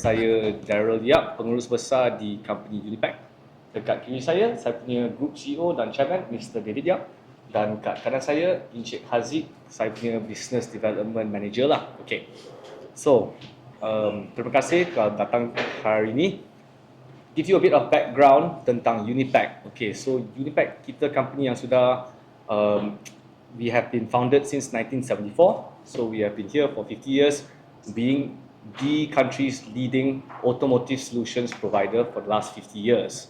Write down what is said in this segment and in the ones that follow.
saya Daryl Yap, pengurus besar di company Unipac. Dekat kiri saya punya Group CEO dan Chairman Mr. David Yap. Dan kat kanan saya, Encik Haziq, saya punya Business Development Manager lah. Okay. So, terima kasih kalau datang hari ini. Give you a bit of background tentang Unipac. Okay, so Unipac kita company yang sudah we have been founded since 1974. So we have been here for 50 years, being the country's leading automotive solutions provider for the last 50 years.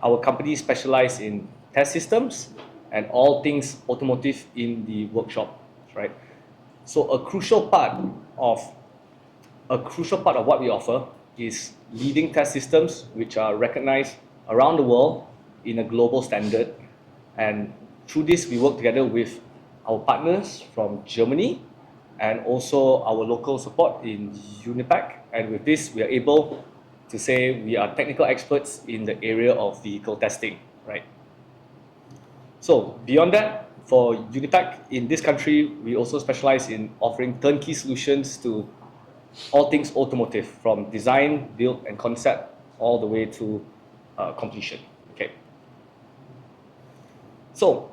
Our company specializes in test systems and all things automotive in the workshop, right? So a crucial part of what we offer is leading test systems which are recognized around the world in a global standard. And through this, we work together with our partners from Germany and also our local support in Unipac. And with this, we are able to say we are technical experts in the area of vehicle testing, right? So beyond that, for Unipac in this country, we also specialize in offering turnkey solutions to all things automotive, from design, build, and concept, all the way to completion. Okay. So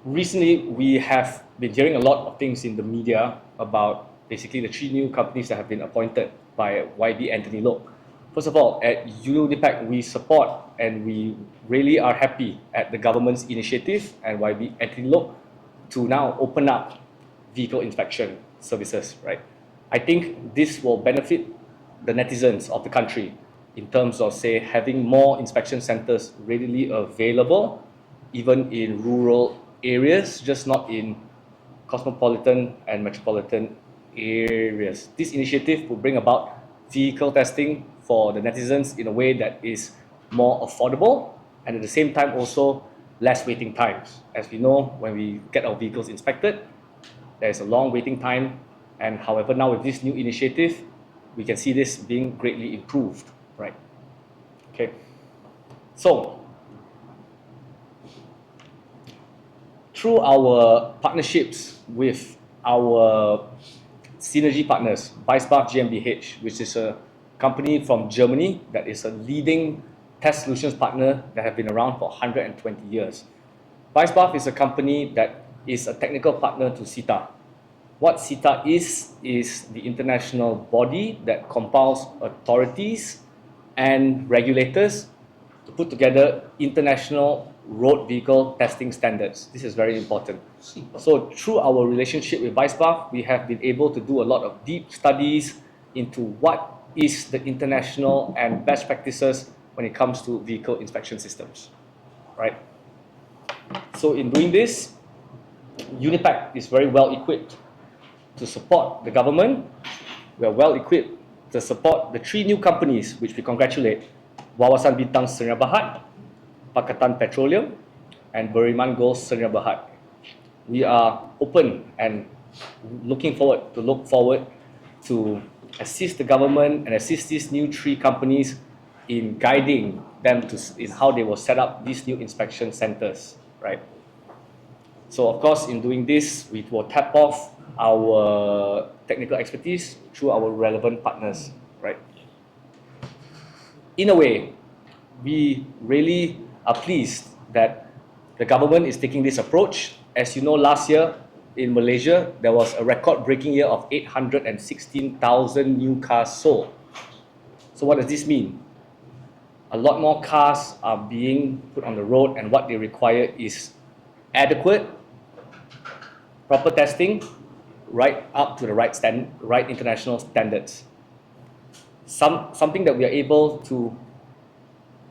recently, we have been hearing a lot of things in the media about basically the 3 new companies that have been appointed by YB Anthony Loke. First of all, at Unipac, we support and we really are happy at the government's initiative and YB Anthony Loke to now open up vehicle inspection services, right? I think this will benefit the netizens of the country in terms of, say, having more inspection centers readily available, even in rural areas, just not in cosmopolitan and metropolitan areas. This initiative will bring about vehicle testing for the netizens in a way that is more affordable and at the same time also less waiting times. As we know, when we get our vehicles inspected, there's a long waiting time, and however now with this new initiative, we can see this being greatly improved, right? Okay. So, through our partnerships with our synergy partners, Weissbach GmbH, which is a company from Germany that is a leading test solutions partner that have been around for 120 years. Weissbach is a company that is a technical partner to CITA. What CITA is the international body that compiles authorities and regulators to put together international road vehicle testing standards. This is very important. So through our relationship with Weissbach, we have been able to do a lot of deep studies into what is the international and best practices when it comes to vehicle inspection systems, right? So in doing this, Unipac is very well equipped to support the government. We are well equipped to support the 3 new companies which we congratulate: Wawasan Bintang Sernia Berhad, Pakatan Petroleum, and Beriman Gold Sernia Berhad. We are open and look forward to assist the government and assist these new 3 companies in guiding them in how they will set up these new inspection centers, right? So of course, in doing this, we will tap off our technical expertise through our relevant partners, right? In a way, we really are pleased that the government is taking this approach. As you know, last year in Malaysia, there was a record-breaking year of 816,000 new cars sold. So what does this mean? A lot more cars are being put on the road, and what they require is adequate, proper testing, right up to the right international standards. Something that we are able to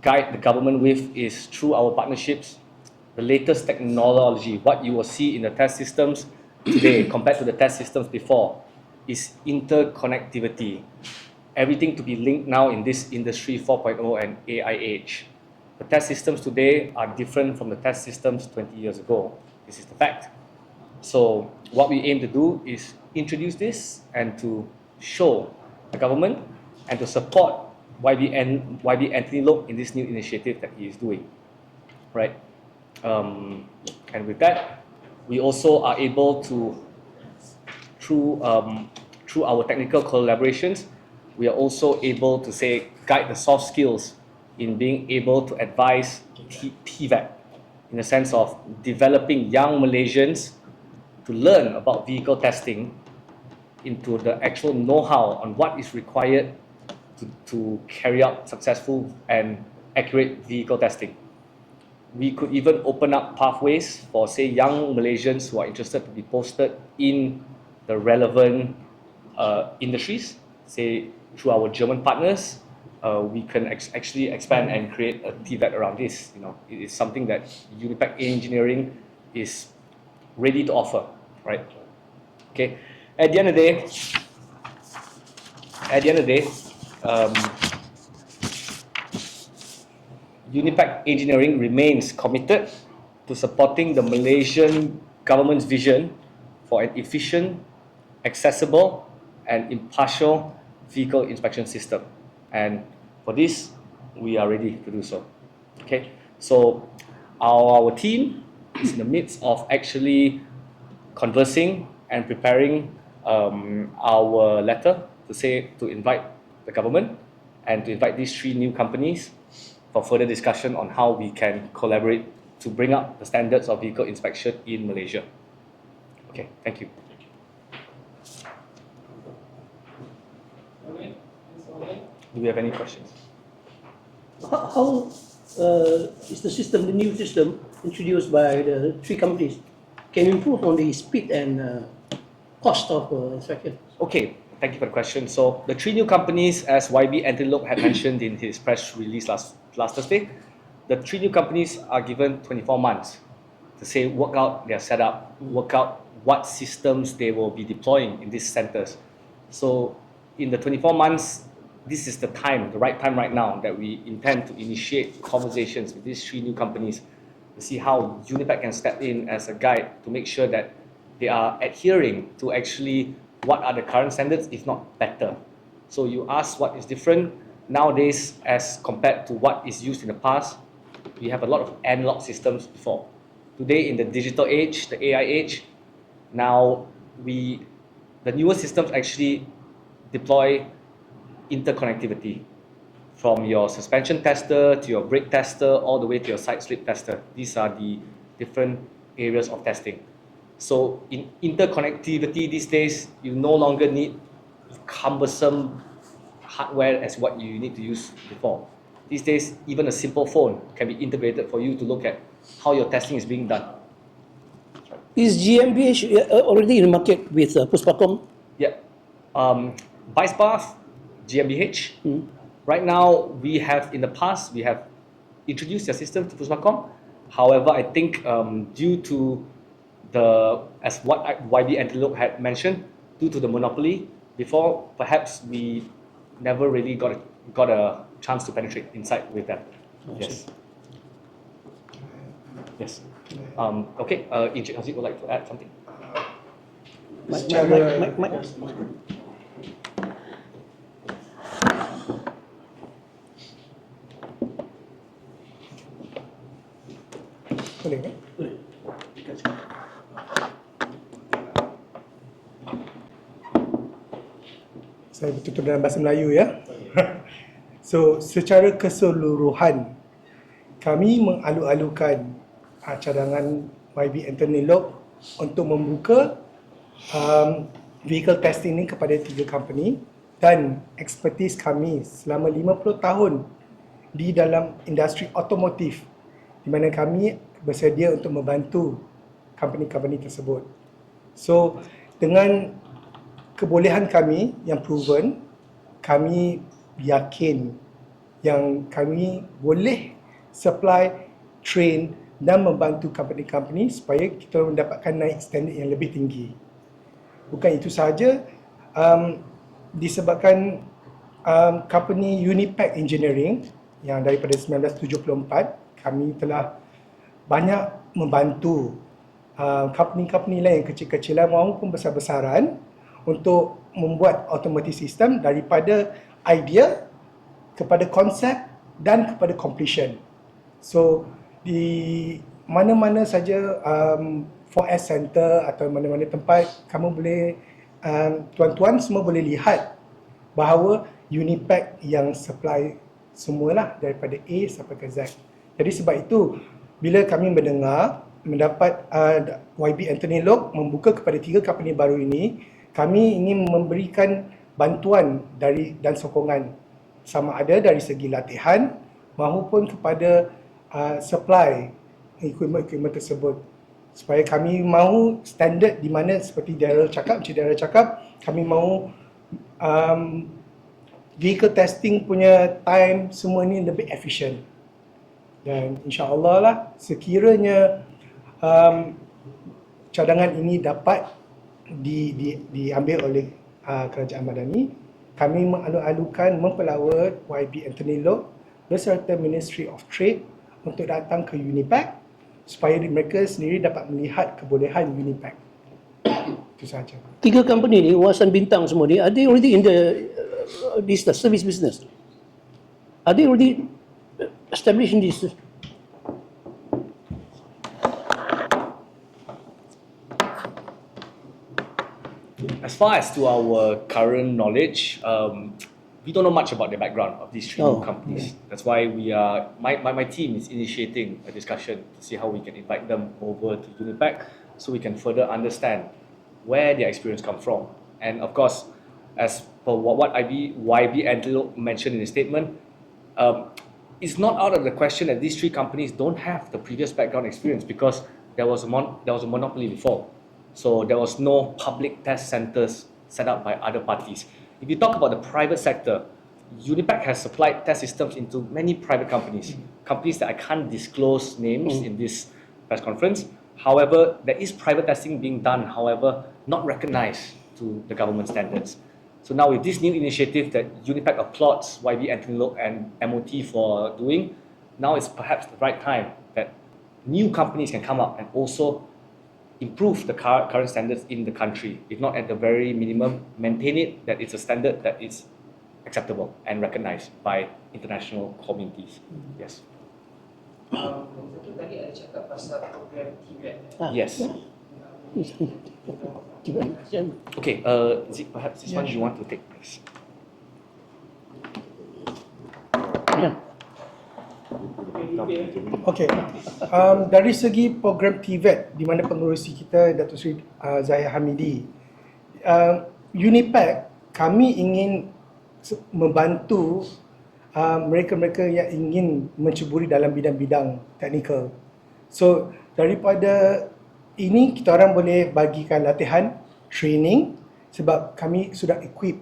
guide the government with is through our partnerships, the latest technology. What you will see in the test systems today compared to the test systems before is interconnectivity. Everything to be linked now in this industry 4.0 and AI age. The test systems today are different from the test systems 20 years ago. This is the fact. So what we aim to do is introduce this and to show the government and to support YB Anthony Loke in this new initiative that he is doing, right? And with that, we also are able to, through through our technical collaborations, we are also able to say guide the soft skills in being able to advise TVET in the sense of developing young Malaysians to learn about vehicle testing into the actual know-how on what is required to carry out successful and accurate vehicle testing. We could even open up pathways for, say, young Malaysians who are interested to be posted in the relevant industries, say through our German partners. We can actually expand and create a TVET around this. You know, it is something that Unipac Engineering is ready to offer, right? Okay. At the end of the day, Unipac Engineering remains committed to supporting the Malaysian government's vision for an efficient, accessible, and impartial vehicle inspection system. And for this, we are ready to do so. Okay, so our team is in the midst of actually conversing and preparing our letter to invite the government and to invite these 3 new companies for further discussion on how we can collaborate to bring up the standards of vehicle inspection in Malaysia. Okay, thank you. Do we have any questions? How is the system, the new system introduced by the 3 companies, can improve on the speed and cost of inspection? Okay, thank you for the question. So the 3 new companies, as YB Antelope had mentioned in his press release last Thursday, the 3 new companies are given 24 months to say work out their setup, work out what systems they will be deploying in these centers. So in the 24 months, this is the right time right now that we intend to initiate conversations with these 3 new companies to see how Unipac can step in as a guide to make sure that they are adhering to actually what are the current standards, if not better. So you ask what is different nowadays as compared to what is used in the past. We have a lot of analog systems before. Today, in the digital age, the AI age, now the newer systems actually deploy interconnectivity from your suspension tester to your brake tester all the way to your side slip tester. These are the different areas of testing. So in interconnectivity these days, you no longer need cumbersome hardware as what you need to use before. These days, even a simple phone can be integrated for you to look at how your testing is being done. Is GmbH already in the market with Puspakom? Yeah. BicePath, GmbH. Right now, in the past, we have introduced their system to Puspakom. However, I think due to as what YB Antelope had mentioned, due to the monopoly, before perhaps we never really got a chance to penetrate inside with them. Yes. Yes. Okay. Encik Haziq would like to add something. Mike. Boleh kan? Boleh. Saya bertutur dalam bahasa Melayu ya. So, secara keseluruhan, kami mengalu-alukan cadangan YB Antelope untuk membuka vehicle testing ini kepada 3 company, dan ekspertis kami selama 50 tahun di dalam industri otomotif, di mana kami bersedia untuk membantu company-company tersebut. So, dengan kebolehan kami yang proven, kami yakin yang kami boleh supply, train dan membantu company-company supaya kita mendapatkan naik standard yang lebih tinggi. Bukan itu sahaja, disebabkan company Unipac Engineering yang daripada 1974, kami telah banyak membantu company-company lain yang kecil-kecilan maupun besar-besaran untuk membuat automotive system daripada idea kepada konsep dan kepada completion. So di mana-mana saja 4S center atau mana-mana tempat kamu boleh tuan-tuan semua boleh lihat bahawa Unipac yang supply semualah daripada A sampai ke Z. Jadi sebab itu bila kami mendapat YB Anthony Loke membuka kepada 3 company baru ini, kami ingin memberikan bantuan dan sokongan sama ada dari segi latihan maupun kepada supply equipment tersebut, supaya kami mahu standard di mana seperti Daryl cakap, kami mahu vehicle testing punya time semua ni lebih efisien. Dan insya-Allah lah sekiranya cadangan ini dapat diambil oleh kerajaan Madani, kami mengalu-alukan mempelawa YB Anthony Loke beserta Ministry of Trade untuk datang ke Unipac supaya mereka sendiri dapat melihat kebolehan Unipac. Itu sahaja. 3 company ni, Wasan Bintang semua ni, are they already in the service business? Are they already established in this? As far as to our current knowledge, we don't know much about the background of these 3 new companies. That's why my team is initiating a discussion to see how we can invite them over to Unipac so we can further understand where their experience comes from. And of course, as per what YB Angelo mentioned in his statement, it's not out of the question that these 3 companies don't have the previous background experience because there was a monopoly before. So there was no public test centers set up by other parties. If you talk about the private sector, Unipac has supplied test systems into many private companies, companies that I can't disclose names in this press conference. However, there is private testing being done, however, not recognized to the government standards. So now with this new initiative that Unipac applauds YB Anthony Loke and MOT for doing, now it's perhaps the right time that new companies can come up and also improve the current standards in the country, if not at the very minimum, maintain it that it's a standard that is acceptable and recognized by international communities. Yes. Tadi ada cakap pasal program tiga. Yes. Okay, Zik, perhaps this one you want to take place. Okey, dari segi program TVET di mana pengerusi kita Datuk Seri Zahir Hamidi, Unipac kami ingin membantu mereka-mereka yang ingin menceburi dalam bidang-bidang teknikal. So daripada ini kita orang boleh bagikan latihan, training sebab kami sudah equip.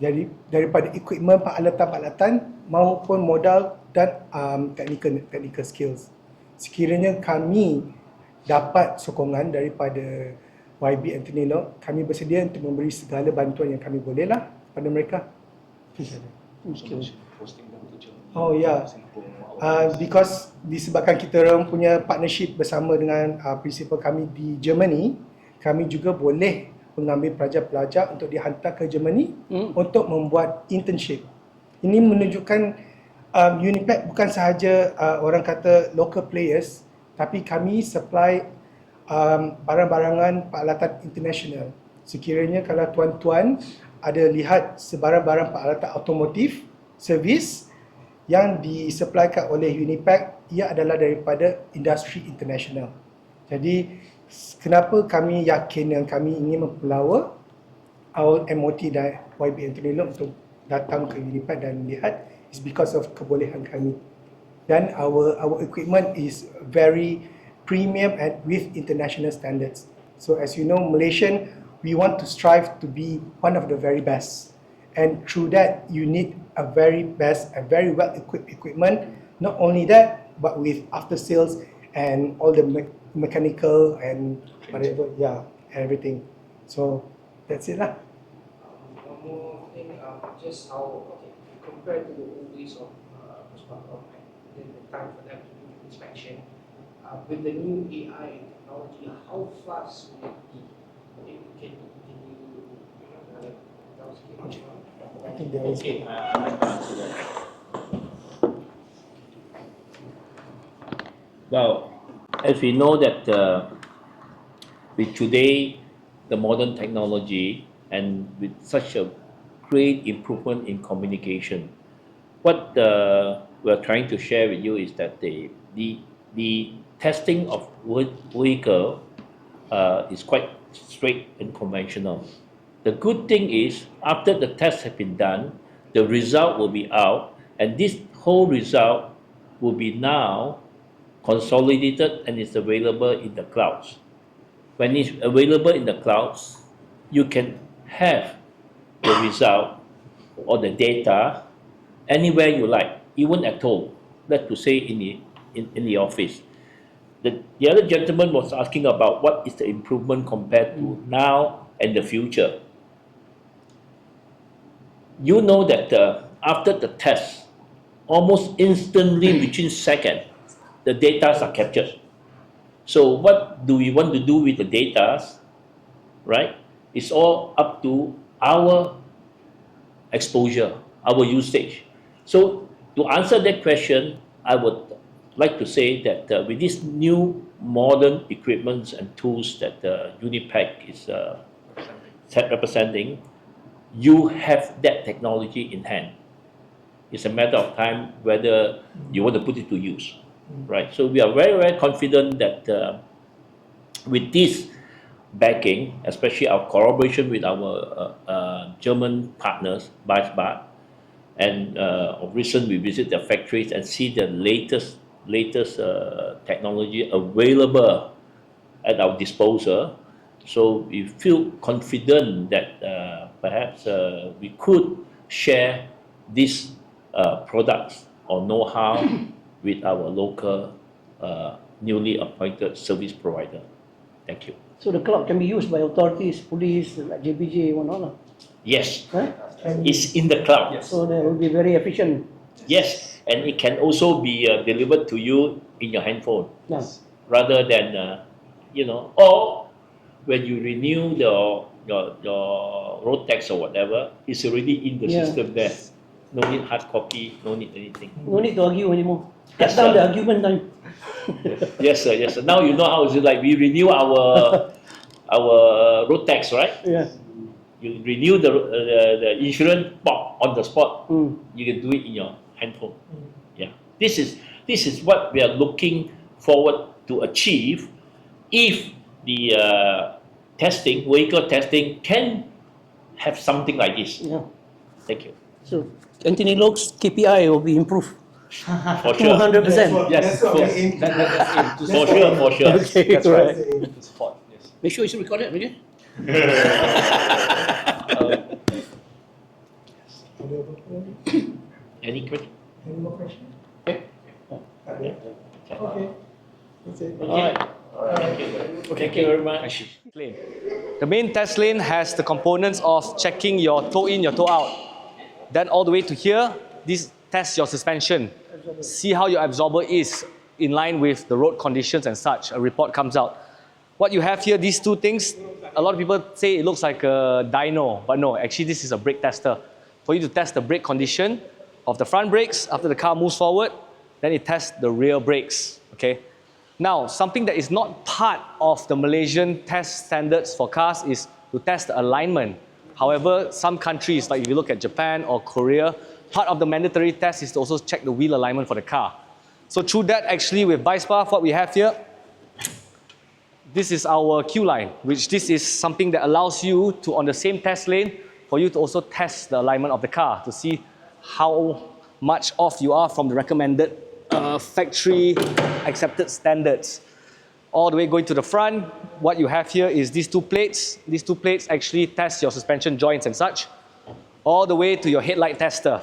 Jadi daripada equipment, peralatan-peralatan maupun modal dan technical skills. Sekiranya kami dapat sokongan daripada YB Anthony Loke, kami bersedia untuk memberi segala bantuan yang kami boleh lah kepada mereka. Oh ya, because disebabkan kita orang punya partnership bersama dengan principal kami di Germany, kami juga boleh mengambil pelajar-pelajar untuk dihantar ke Germany untuk membuat internship. Ini menunjukkan Unipac bukan sahaja orang kata local players, tapi kami supply barang-barangan peralatan international. Sekiranya kalau tuan-tuan ada lihat sebarang-barang peralatan automotif, servis yang disupplykan oleh Unipac, ia adalah daripada industri international. Jadi kenapa kami yakin yang kami ingin mempelawa MOT dan YB Anthony Loke untuk datang ke Unipac dan lihat is because of kebolehan kami. Dan our equipment is very premium and with international standards. So as you know, Malaysian, we want to strive to be one of the very best. And through that, you need a very best and very well equipped equipment. Not only that, but with after sales and all the mechanical and whatever, everything. So that's it lah. One more thing, just how compared to the old days of the time for them to do inspection, with the new AI technology, how fast will it be? Can you I think there is. Okay. Well, as we know that with today, the modern technology, and with such a great improvement in communication. What we're trying to share with you is that the testing of vehicle is quite straight and conventional. The good thing is, after the test has been done, the result will be out, and this whole result will be now consolidated and is available in the clouds. When it's available in the clouds, you can have the result or the data anywhere you like, even at home. That's to say in the office. The other gentleman was asking about what is the improvement compared to now and the future. You know that after the test, almost instantly within seconds, the data are captured. So what do we want to do with the data, right? It's all up to our exposure, our usage. So to answer that question, I would like to say that with these new modern equipments and tools that Unipac is representing, you have that technology in hand. It's a matter of time whether you want to put it to use, right? So we are very, very confident that with this backing, especially our collaboration with our German partners, Weissbach, and of recent we visit their factories and see the latest technology available at our disposal. So we feel confident that perhaps we could share these products or know-how with our local newly appointed service provider. Thank you. So the cloud can be used by authorities, police, like JPJ, whatnot. Yes, Right? it's in the cloud. So that will be very efficient. Yes, and it can also be delivered to you in your handphone Yes. rather than or when you renew your road tax or whatever, it's already in the Yeah. system there. No need hard copy, no need anything. No need to argue anymore. Yes, Cut down sir. the argument time. Yes, sir. Yes, sir. Now you know how is it like. We renew our road tax, right? Yeah. You renew the insurance on the spot. Mm. You can do it in your handphone. Yeah. This is what we are looking forward to achieve if the vehicle testing can have something like this. Yeah. Thank you. So Anthony Loke's KPI will be improved For sure. 200%. Yes, That's what for, we aim to. that's aim to For support. sure, for sure. Okay, That's right. right. To support, yes. Make sure it's recorded, okay? Any question? Any more questions? Okay. Okay. That's it. All right. Thank you very much. Lane. The main test lane has the components of checking your toe in, your toe out. Then all the way to here, this tests your suspension. See how your absorber is in line with the road conditions and such. A report comes out. What you have here, these two things, a lot of people say it looks like a dyno, but no, actually this is a brake tester. For you to test the brake condition of the front brakes after the car moves forward, then it tests the rear brakes, okay? Now, something that is not part of the Malaysian test standards for cars is to test the alignment. However, some countries, like if you look at Japan or Korea, part of the mandatory test is to also check the wheel alignment for the car. So through that, actually, with Weissbach, what we have here, this is our Q line, which this is something that allows you to, on the same test lane, for you to also test the alignment of the car to see how much off you are from the recommended factory accepted standards. All the way going to the front, what you have here is these two plates. These two plates actually test your suspension joints and such, all the way to your headlight tester.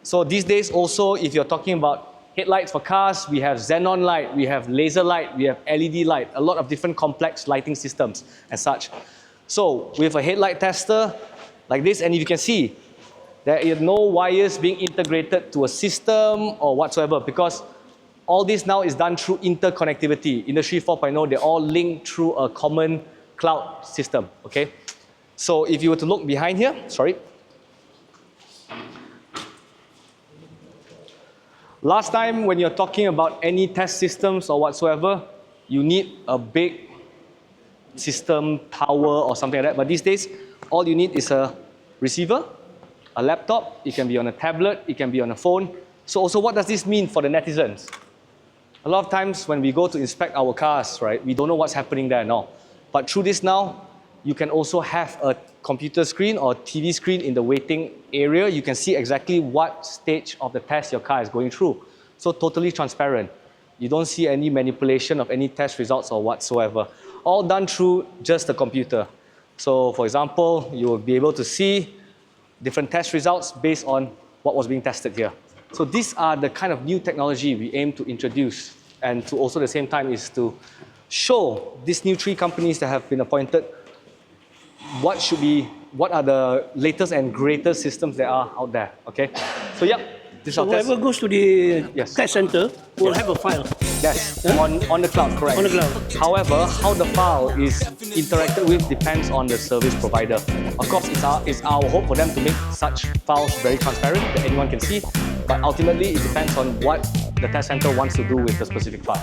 So these days also, if you're talking about headlights for cars, we have xenon light, we have laser light, we have LED light, a lot of different complex lighting systems and such. So with a headlight tester like this, and if you can see, there are no wires being integrated to a system or whatsoever, because all this now is done through interconnectivity. Industry 4.0, they're all linked through a common cloud system, okay? So if you were to look behind here, sorry. Last time when you're talking about any test systems or whatsoever, you need a big system, tower or something like that. But these days, All you need is a receiver, a laptop, it can be on a tablet, it can be on a phone. So also what does this mean for the netizens? A lot of times when we go to inspect our cars, right, we don't know what's happening there now. But through this now, you can also have a computer screen or TV screen in the waiting area. You can see exactly what stage of the test your car is going through. So totally transparent. You don't see any manipulation of any test results or whatsoever. All done through just the computer. So for example, you will be able to see different test results based on what was being tested here. So these are the kind of new technology we aim to introduce, and to also at the same time is to show these new 3 companies that have been appointed what are the latest and greatest systems that are out there. Okay, so yeah, this is So our test. whoever goes to the Yes. test center will have a file. Yes, Huh? on the cloud, correct. On the cloud. However, how the file is interacted with depends on the service provider. Of course, it's our hope for them to make such files very transparent that anyone can see, but ultimately it depends on what the test center wants to do with the specific file.